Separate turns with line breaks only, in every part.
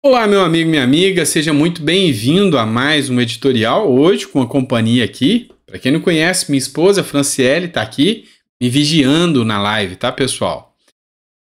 Olá, meu amigo, minha amiga, seja muito bem-vindo a mais um editorial. Hoje, com a companhia aqui, para quem não conhece, minha esposa Franciele está aqui me vigiando na live, tá, pessoal?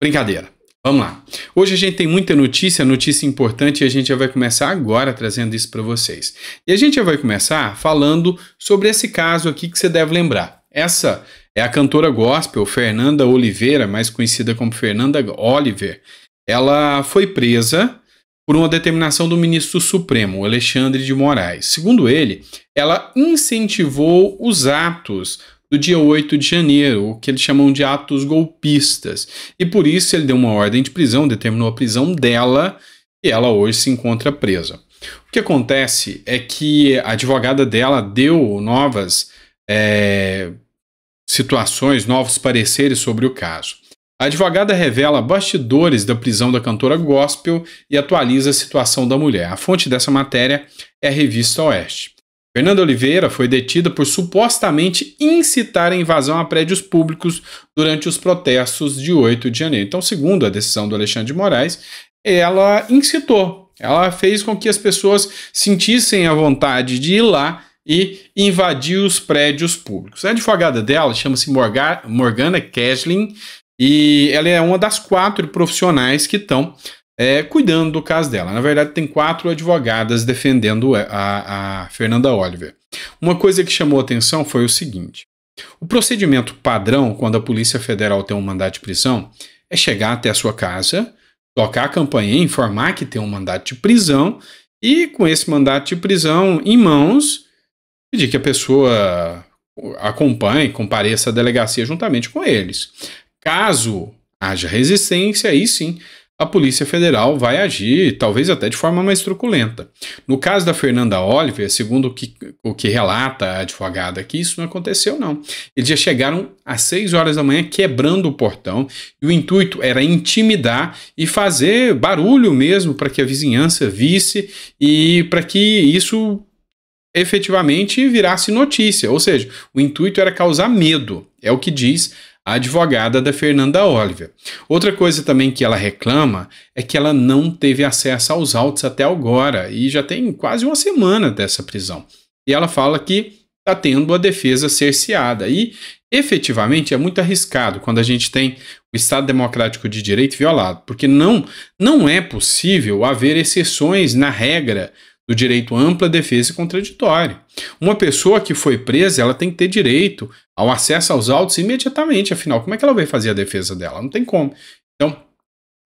Brincadeira. Vamos lá. Hoje a gente tem muita notícia importante, e a gente já vai começar agora trazendo isso para vocês. E a gente já vai começar falando sobre esse caso aqui que você deve lembrar. Essa é a cantora gospel Fernanda Oliveira, mais conhecida como Fernanda Oliver. Ela foi presa por uma determinação do ministro Supremo, Alexandre de Moraes. Segundo ele, ela incentivou os atos do dia 8 de janeiro, o que eles chamam de atos golpistas. E por isso ele deu uma ordem de prisão, determinou a prisão dela, e ela hoje se encontra presa. O que acontece é que a advogada dela deu novas situações, novos pareceres sobre o caso. A advogada revela bastidores da prisão da cantora gospel e atualiza a situação da mulher. A fonte dessa matéria é a revista Oeste. Fernanda Oliveira foi detida por supostamente incitar a invasão a prédios públicos durante os protestos de 8 de janeiro. Então, segundo a decisão do Alexandre de Moraes, ela incitou. Ela fez com que as pessoas sentissem a vontade de ir lá e invadir os prédios públicos. A advogada dela chama-se Morgana Keslin, e ela é uma das 4 profissionais que estão cuidando do caso dela. Na verdade, tem 4 advogadas defendendo a Fernanda Oliver. Uma coisa que chamou atenção foi o seguinte: o procedimento padrão, quando a Polícia Federal tem um mandado de prisão, é chegar até a sua casa, tocar a campainha, informar que tem um mandado de prisão e, com esse mandado de prisão em mãos, pedir que a pessoa acompanhe, compareça à delegacia juntamente com eles. Caso haja resistência, aí sim a Polícia Federal vai agir, talvez até de forma mais truculenta. No caso da Fernanda Oliver, segundo o que relata a advogada aqui, isso não aconteceu não. Eles já chegaram às 6 horas da manhã quebrando o portão, e o intuito era intimidar e fazer barulho mesmo para que a vizinhança visse e para que isso efetivamente virasse notícia. Ou seja, o intuito era causar medo, é o que diz a advogada da Fernanda Oliver. Outra coisa também que ela reclama é que ela não teve acesso aos autos até agora, e já tem quase uma semana dessa prisão. E ela fala que está tendo a defesa cerceada, e efetivamente é muito arriscado quando a gente tem o Estado Democrático de Direito violado, porque não é possível haver exceções na regra do direito à ampla defesa e contraditório. Uma pessoa que foi presa, ela tem que ter direito ao acesso aos autos imediatamente, afinal, como é que ela vai fazer a defesa dela? Não tem como. Então,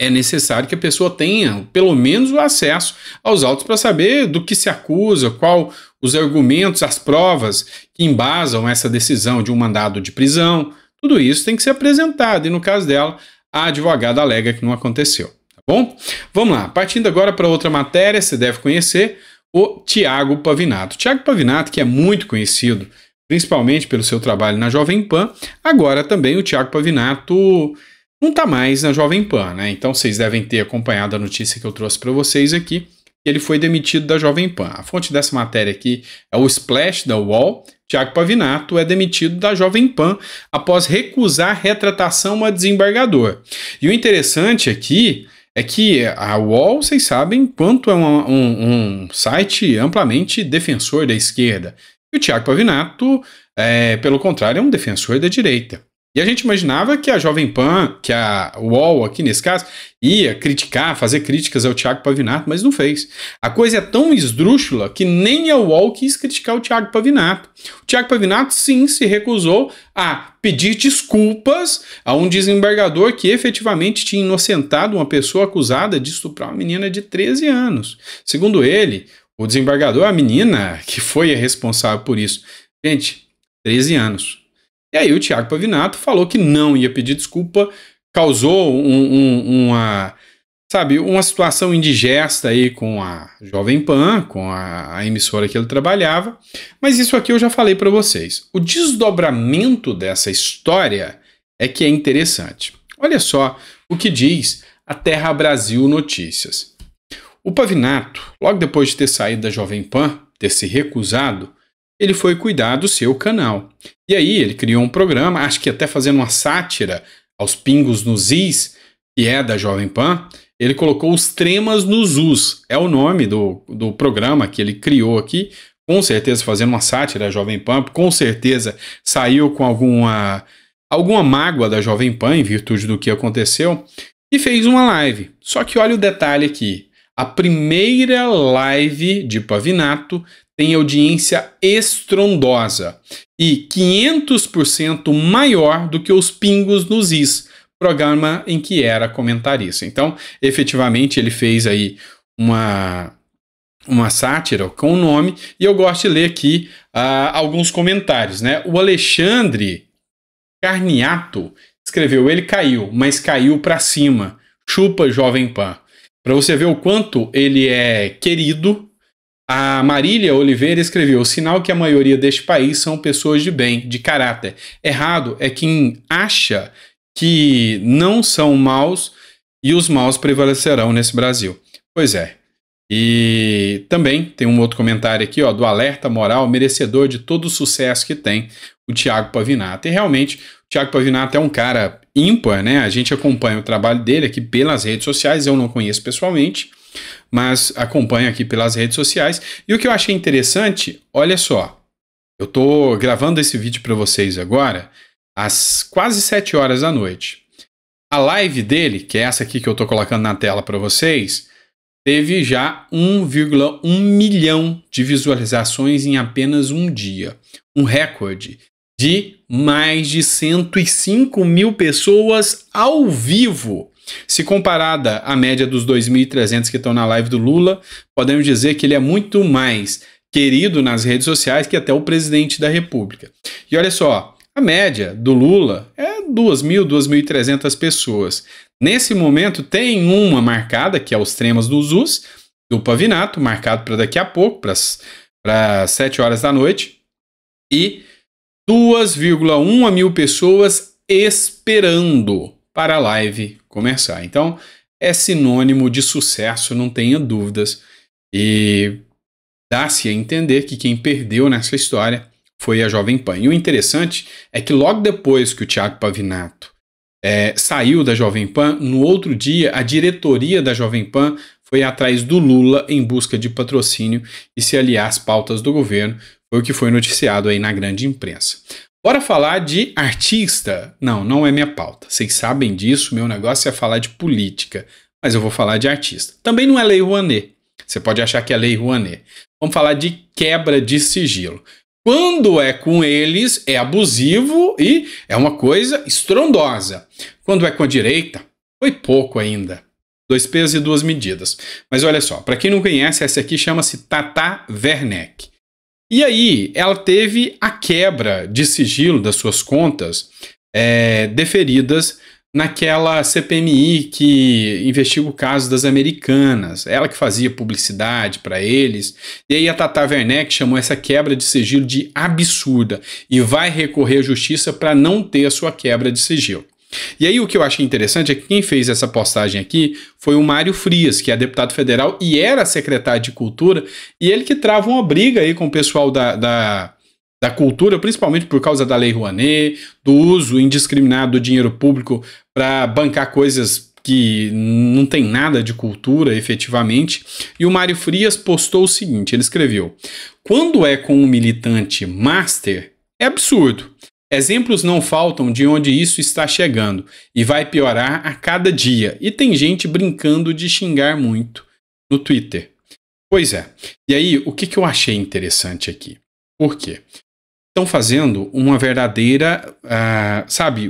é necessário que a pessoa tenha, pelo menos, o acesso aos autos para saber do que se acusa, qual os argumentos, as provas que embasam essa decisão de um mandado de prisão. Tudo isso tem que ser apresentado, e no caso dela, a advogada alega que não aconteceu. Tá bom? Vamos lá, partindo agora para outra matéria, você deve conhecer o Thiago Pavinato. Thiago Pavinato, que é muito conhecido, principalmente pelo seu trabalho na Jovem Pan, agora também o Thiago Pavinato não está mais na Jovem Pan, né? Então vocês devem ter acompanhado a notícia que eu trouxe para vocês aqui, que ele foi demitido da Jovem Pan. A fonte dessa matéria aqui é o Splash da UOL. Thiago Pavinato é demitido da Jovem Pan após recusar retratação a desembargador. E o interessante aqui é que a UOL, vocês sabem quanto é um site amplamente defensor da esquerda. E o Thiago Pavinato, pelo contrário, é um defensor da direita. E a gente imaginava que a Jovem Pan, que a UOL aqui nesse caso, ia criticar, fazer críticas ao Thiago Pavinato, mas não fez. A coisa é tão esdrúxula que nem a UOL quis criticar o Thiago Pavinato. O Thiago Pavinato, sim, se recusou a pedir desculpas a um desembargador que efetivamente tinha inocentado uma pessoa acusada de estuprar uma menina de 13 anos. Segundo ele, o desembargador, a menina que foi a responsável por isso. Gente, 13 anos. E aí o Thiago Pavinato falou que não ia pedir desculpa, causou uma situação indigesta aí com a Jovem Pan, com a emissora que ele trabalhava, mas isso aqui eu já falei para vocês. O desdobramento dessa história é que é interessante. Olha só o que diz a Terra Brasil Notícias. O Pavinato, logo depois de ter saído da Jovem Pan, ter se recusado, ele foi cuidar do seu canal. E aí ele criou um programa, acho que até fazendo uma sátira aos Pingos nos Is, que é da Jovem Pan. ele colocou os tremas nos us. É o nome do programa que ele criou aqui, com certeza fazendo uma sátira da Jovem Pan, com certeza saiu com alguma mágoa da Jovem Pan em virtude do que aconteceu, e fez uma live. Só que olha o detalhe aqui, a primeira live de Pavinato tem audiência estrondosa e 500% maior do que os pingos nos is, programa em que era comentarista. Então, efetivamente, ele fez aí uma sátira com o nome, e eu gosto de ler aqui alguns comentários, né? O Alexandre Carniato escreveu: ele caiu, mas caiu para cima. Chupa Jovem Pan. Para você ver o quanto ele é querido. A Marília Oliveira escreveu: o sinal que a maioria deste país são pessoas de bem, de caráter. Errado é quem acha que não são maus e os maus prevalecerão nesse Brasil. Pois é. E também tem um outro comentário aqui, ó, do Alerta Moral, merecedor de todo o sucesso que tem, o Thiago Pavinato. E realmente, o Thiago Pavinato é um cara ímpar, né? A gente acompanha o trabalho dele aqui pelas redes sociais, eu não conheço pessoalmente, mas acompanho aqui pelas redes sociais. E o que eu achei interessante, olha só, eu tô gravando esse vídeo para vocês agora, às quase 7 horas da noite. A live dele, que é essa aqui que eu tô colocando na tela para vocês, teve já 1,1 milhão de visualizações em apenas um dia. Um recorde de mais de 105 mil pessoas ao vivo. Se comparada à média dos 2.300 que estão na live do Lula, podemos dizer que ele é muito mais querido nas redes sociais que até o presidente da República. E olha só, a média do Lula é 2.000, 2.300 pessoas. Nesse momento tem uma marcada, que é os tremas dos us, do Pavinato, marcado para daqui a pouco, para 7 horas da noite, e 2,1 mil pessoas esperando para a live começar. Então, é sinônimo de sucesso, não tenha dúvidas, e dá-se a entender que quem perdeu nessa história foi a Jovem Pan. E o interessante é que logo depois que o Thiago Pavinato saiu da Jovem Pan, no outro dia a diretoria da Jovem Pan foi atrás do Lula em busca de patrocínio e se aliar às pautas do governo. Foi o que foi noticiado aí na grande imprensa. Bora falar de artista? Não, não é minha pauta. Vocês sabem disso, meu negócio é falar de política, mas eu vou falar de artista. Também não é Lei Rouanet. Você pode achar que é Lei Rouanet. Vamos falar de quebra de sigilo. Quando é com eles, é abusivo e é uma coisa estrondosa. Quando é com a direita, foi pouco ainda. 2 pesos e 2 medidas. Mas olha só, para quem não conhece, essa aqui chama-se Tata Werneck. E aí, ela teve a quebra de sigilo das suas contas deferidas naquela CPMI que investiga o caso das Americanas, ela que fazia publicidade para eles, e aí a Tata Werneck chamou essa quebra de sigilo de absurda e vai recorrer à justiça para não ter a sua quebra de sigilo. E aí o que eu achei interessante é que quem fez essa postagem aqui foi o Mário Frias, que é deputado federal e era secretário de Cultura, e ele que trava uma briga aí com o pessoal da cultura, principalmente por causa da Lei Rouanet, do uso indiscriminado do dinheiro público para bancar coisas que não tem nada de cultura, efetivamente. E o Mário Frias postou o seguinte, ele escreveu: quando é com um militante master, é absurdo. Exemplos não faltam de onde isso está chegando e vai piorar a cada dia. E tem gente brincando de xingar muito no Twitter. Pois é. E aí, o que eu achei interessante aqui? Por quê? Estão fazendo uma verdadeira,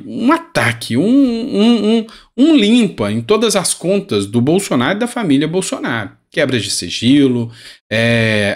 um ataque, um limpa em todas as contas do Bolsonaro e da família Bolsonaro. Quebras de sigilo,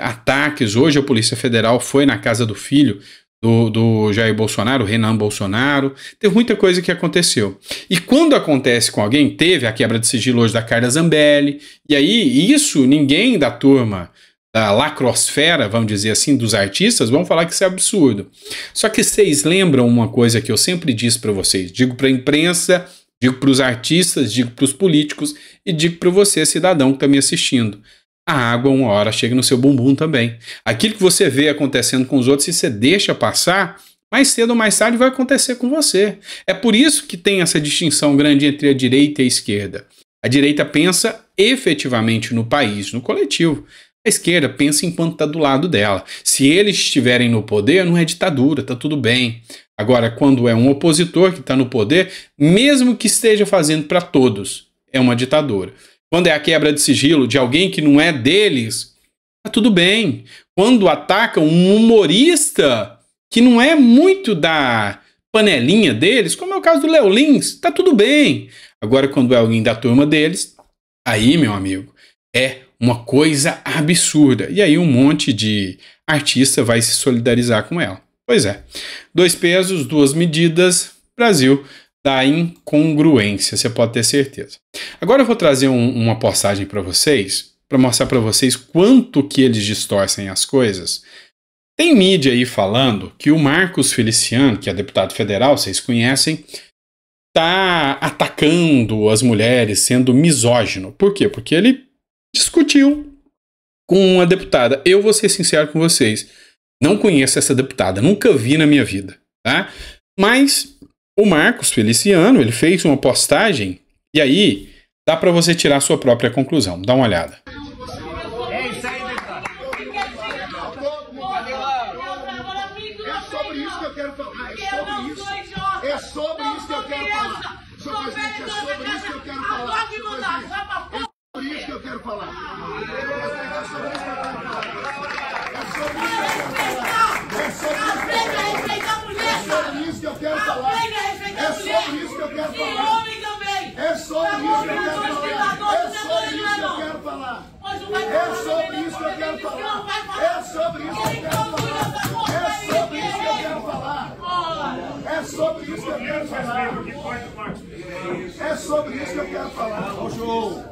ataques. Hoje a Polícia Federal foi na casa do filho do Jair Bolsonaro, Renan Bolsonaro. Teve muita coisa que aconteceu. E quando acontece com alguém, teve a quebra de sigilo hoje da Carla Zambelli, e aí isso ninguém da turma da lacrosfera, vamos dizer assim, dos artistas, vão falar que isso é absurdo. Só que vocês lembram uma coisa que eu sempre disse para vocês, digo para a imprensa, digo para os artistas, digo para os políticos e digo para você, cidadão que está me assistindo. A água uma hora chega no seu bumbum também. Aquilo que você vê acontecendo com os outros, se você deixa passar, mais cedo ou mais tarde vai acontecer com você. É por isso que tem essa distinção grande entre a direita e a esquerda. A direita pensa efetivamente no país, no coletivo. A esquerda pensa enquanto está do lado dela. Se eles estiverem no poder, não é ditadura, tá tudo bem. Agora, quando é um opositor que está no poder, mesmo que esteja fazendo para todos, é uma ditadura. Quando é a quebra de sigilo de alguém que não é deles, tá tudo bem. Quando atacam um humorista que não é muito da panelinha deles, como é o caso do Léo Lins, tá tudo bem. Agora, quando é alguém da turma deles, aí, meu amigo, é uma coisa absurda. E aí um monte de artista vai se solidarizar com ela. Pois é. 2 pesos, 2 medidas, Brasil da incongruência, você pode ter certeza. Agora eu vou trazer uma postagem para vocês, para mostrar para vocês quanto que eles distorcem as coisas. Tem mídia aí falando que o Marcos Feliciano, que é deputado federal, vocês conhecem, está atacando as mulheres, sendo misógino. Por quê? Porque ele discutiu com uma deputada. Eu vou ser sincero com vocês, não conheço essa deputada, nunca vi na minha vida, tá? Mas o Marcos Feliciano, ele fez uma postagem e aí dá para você tirar a sua própria conclusão. Dá uma olhada.
É sobre isso que eu quero falar. Senhor presidente, é sobre isso que eu quero falar. É sobre isso que eu quero falar. É sobre isso que eu quero falar. É sobre isso que eu quero falar. É sobre isso que eu quero falar. É sobre isso que eu quero falar. É sobre isso que eu quero falar. É sobre isso que eu quero falar. É sobre isso que eu quero falar. É sobre isso que eu quero falar. Ô, João.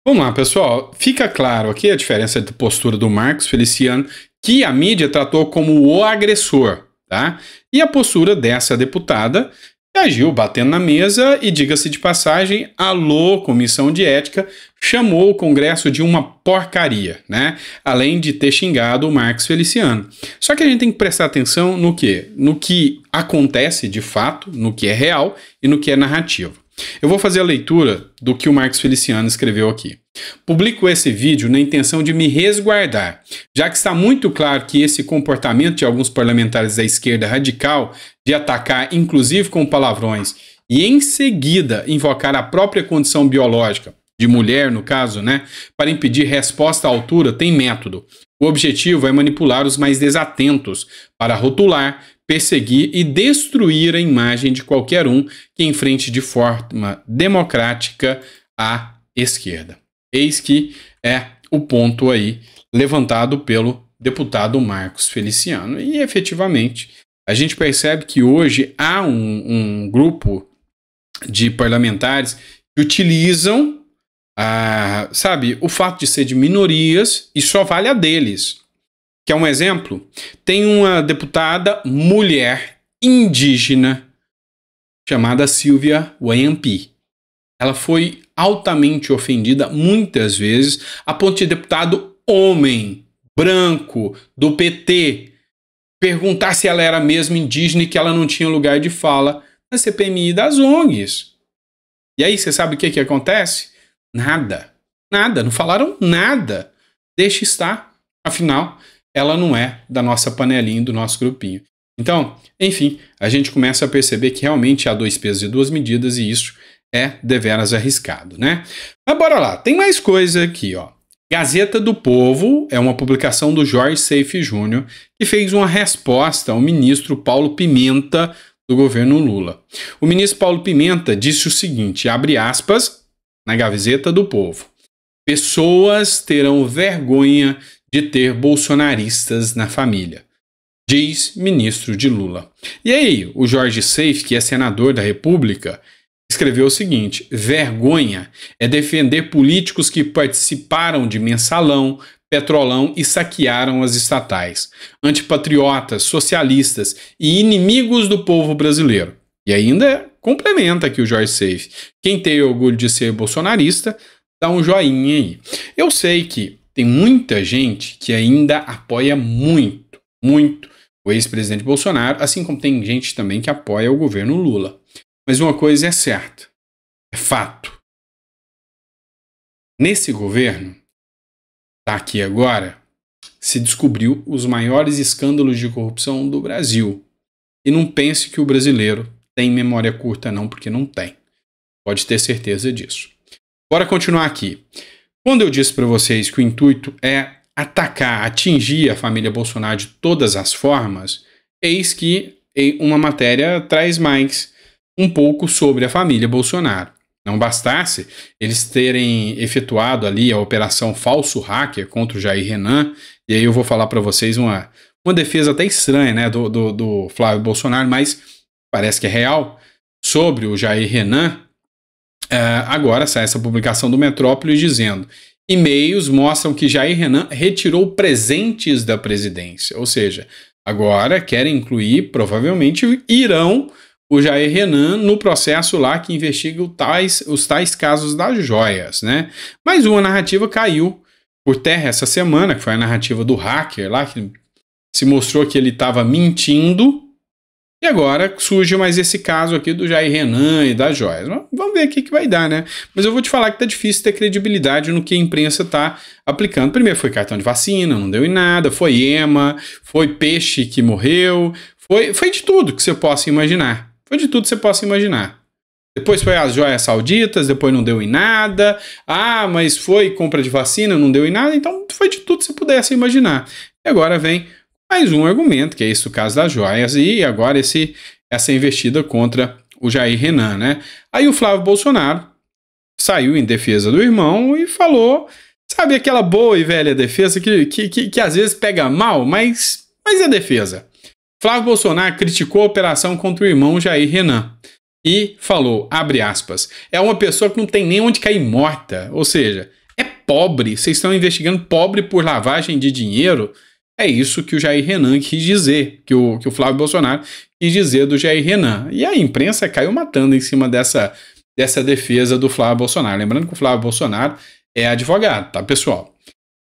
Vamos lá, pessoal. Fica claro aqui a diferença de postura do Marcos Feliciano, que a mídia tratou como o agressor, tá? E a postura dessa deputada, que agiu batendo na mesa e, diga-se de passagem, alô, comissão de ética, chamou o Congresso de uma porcaria, né? Além de ter xingado o Marcos Feliciano. Só que a gente tem que prestar atenção no quê? No que acontece de fato, no que é real e no que é narrativo. Eu vou fazer a leitura do que o Marcos Feliciano escreveu aqui. Publico esse vídeo na intenção de me resguardar, já que está muito claro que esse comportamento de alguns parlamentares da esquerda radical de atacar, inclusive com palavrões, e em seguida invocar a própria condição biológica, de mulher no caso, né, para impedir resposta à altura, tem método. O objetivo é manipular os mais desatentos para rotular, perseguir e destruir a imagem de qualquer um que enfrente de forma democrática a esquerda. Eis que é o ponto aí levantado pelo deputado Marcos Feliciano. E efetivamente a gente percebe que hoje há um grupo de parlamentares que utilizam o fato de ser de minorias e só vale a deles. Quer um exemplo? Tem uma deputada mulher indígena chamada Silvia Wayampi. Ela foi altamente ofendida muitas vezes a ponto de deputado homem, branco, do PT, perguntar se ela era mesmo indígena e que ela não tinha lugar de fala na CPMI das ONGs. E aí, você sabe o que acontece? Nada. Nada. Não falaram nada. Deixa estar. Afinal, ela não é da nossa panelinha, do nosso grupinho. Então, enfim, a gente começa a perceber que realmente há 2 pesos e 2 medidas e isso é deveras arriscado, né? Mas bora lá, tem mais coisa aqui, ó. Gazeta do Povo é uma publicação do Jorge Seife Júnior que fez uma resposta ao ministro Paulo Pimenta do governo Lula. O ministro Paulo Pimenta disse o seguinte, abre aspas, na Gazeta do Povo. Pessoas terão vergonha de ter bolsonaristas na família, diz ministro de Lula. E aí, o Jorge Seife, que é senador da República, escreveu o seguinte, vergonha é defender políticos que participaram de mensalão, petrolão e saquearam as estatais, antipatriotas, socialistas e inimigos do povo brasileiro. E ainda complementa aqui o Jorge Seife. Quem tem orgulho de ser bolsonarista, dá um joinha aí. Eu sei que tem muita gente que ainda apoia muito, muito o ex-presidente Bolsonaro, assim como tem gente também que apoia o governo Lula. Mas uma coisa é certa, é fato. Nesse governo, tá aqui agora, se descobriu os maiores escândalos de corrupção do Brasil. E não pense que o brasileiro tem memória curta não, porque não tem. Pode ter certeza disso. Bora continuar aqui. Quando eu disse para vocês que o intuito é atacar, atingir a família Bolsonaro de todas as formas, eis que uma matéria traz mais um pouco sobre a família Bolsonaro. Não bastasse eles terem efetuado ali a operação Falso Hacker contra o Jair Renan, e aí eu vou falar para vocês uma defesa até estranha, né, do Flávio Bolsonaro, mas parece que é real, sobre o Jair Renan. Agora sai essa publicação do Metrópolis dizendo: e-mails mostram que Jair Renan retirou presentes da presidência. Ou seja, agora querem incluir, provavelmente irão, o Jair Renan no processo lá que investiga os tais casos das joias, né? Mas uma narrativa caiu por terra essa semana, que foi a narrativa do hacker lá, que se mostrou que ele estava mentindo. E agora surge mais esse caso aqui do Jair Renan e das joias. Vamos ver o que vai dar, né? Mas eu vou te falar que tá difícil ter credibilidade no que a imprensa tá aplicando. Primeiro foi cartão de vacina, não deu em nada. Foi EMA, foi peixe que morreu. Foi de tudo que você possa imaginar. Foi de tudo que você possa imaginar. Depois foi as joias sauditas, depois não deu em nada. Ah, mas foi compra de vacina, não deu em nada. Então foi de tudo que você pudesse imaginar. E agora vem mais um argumento, que é esse o caso das joias, e agora essa investida contra o Jair Renan, né? Aí o Flávio Bolsonaro saiu em defesa do irmão e falou, sabe aquela boa e velha defesa que às vezes pega mal, mas é defesa. Flávio Bolsonaro criticou a operação contra o irmão Jair Renan e falou, abre aspas, é uma pessoa que não tem nem onde cair morta, ou seja, é pobre, vocês estão investigando pobre por lavagem de dinheiro. É isso que o Jair Renan quis dizer, que o Flávio Bolsonaro quis dizer do Jair Renan. E a imprensa caiu matando em cima dessa defesa do Flávio Bolsonaro. Lembrando que o Flávio Bolsonaro é advogado, tá, pessoal?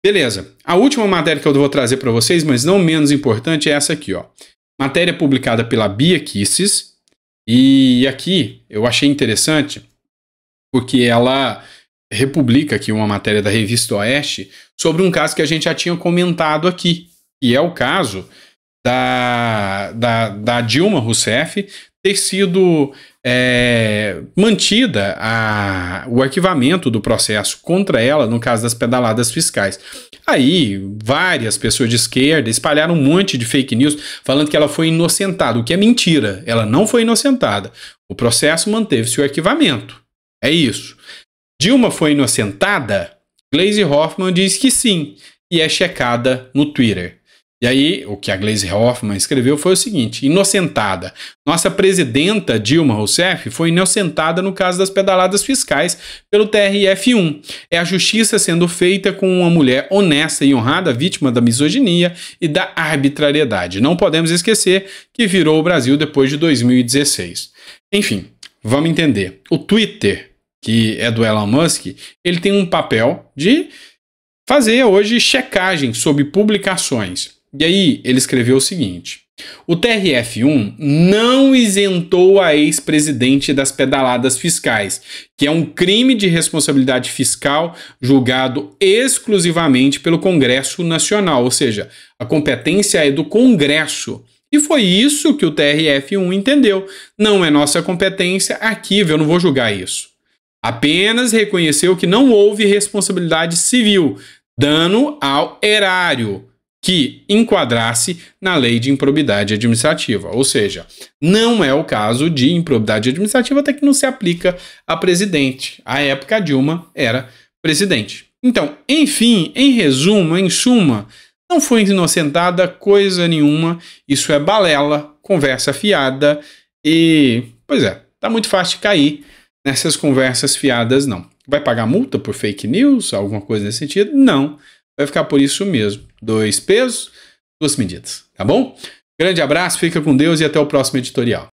Beleza. A última matéria que eu vou trazer para vocês, mas não menos importante, é essa aqui, ó. Matéria publicada pela Bia Kicis. E aqui eu achei interessante porque ela republica aqui uma matéria da Revista Oeste sobre um caso que a gente já tinha comentado aqui. E é o caso da Dilma Rousseff ter sido mantida o arquivamento do processo contra ela no caso das pedaladas fiscais. Aí várias pessoas de esquerda espalharam um monte de fake news falando que ela foi inocentada, o que é mentira. Ela não foi inocentada. O processo manteve-se o arquivamento. É isso. Dilma foi inocentada? Gleisi Hoffmann diz que sim, e é checada no Twitter. E aí, o que a Gleisi Hoffmann escreveu foi o seguinte, inocentada. Nossa presidenta Dilma Rousseff foi inocentada no caso das pedaladas fiscais pelo TRF1. É a justiça sendo feita com uma mulher honesta e honrada, vítima da misoginia e da arbitrariedade. Não podemos esquecer que virou o Brasil depois de 2016. Enfim, vamos entender. O Twitter, que é do Elon Musk, ele tem um papel de fazer hoje checagem sobre publicações. E aí ele escreveu o seguinte, o TRF1 não isentou a ex-presidente das pedaladas fiscais, que é um crime de responsabilidade fiscal julgado exclusivamente pelo Congresso Nacional, ou seja, a competência é do Congresso. E foi isso que o TRF1 entendeu. Não é nossa competência aqui, eu não vou julgar isso. Apenas reconheceu que não houve responsabilidade civil, dano ao erário, que enquadrasse na lei de improbidade administrativa. Ou seja, não é o caso de improbidade administrativa, até que não se aplica a presidente. À época, a Dilma era presidente. Então, enfim, em resumo, em suma, não foi inocentada coisa nenhuma. Isso é balela, conversa fiada e, pois é, tá muito fácil de cair nessas conversas fiadas, não. Vai pagar multa por fake news, alguma coisa nesse sentido? Não. Vai ficar por isso mesmo. 2 pesos, 2 medidas. Tá bom? Grande abraço, fica com Deus e até o próximo editorial.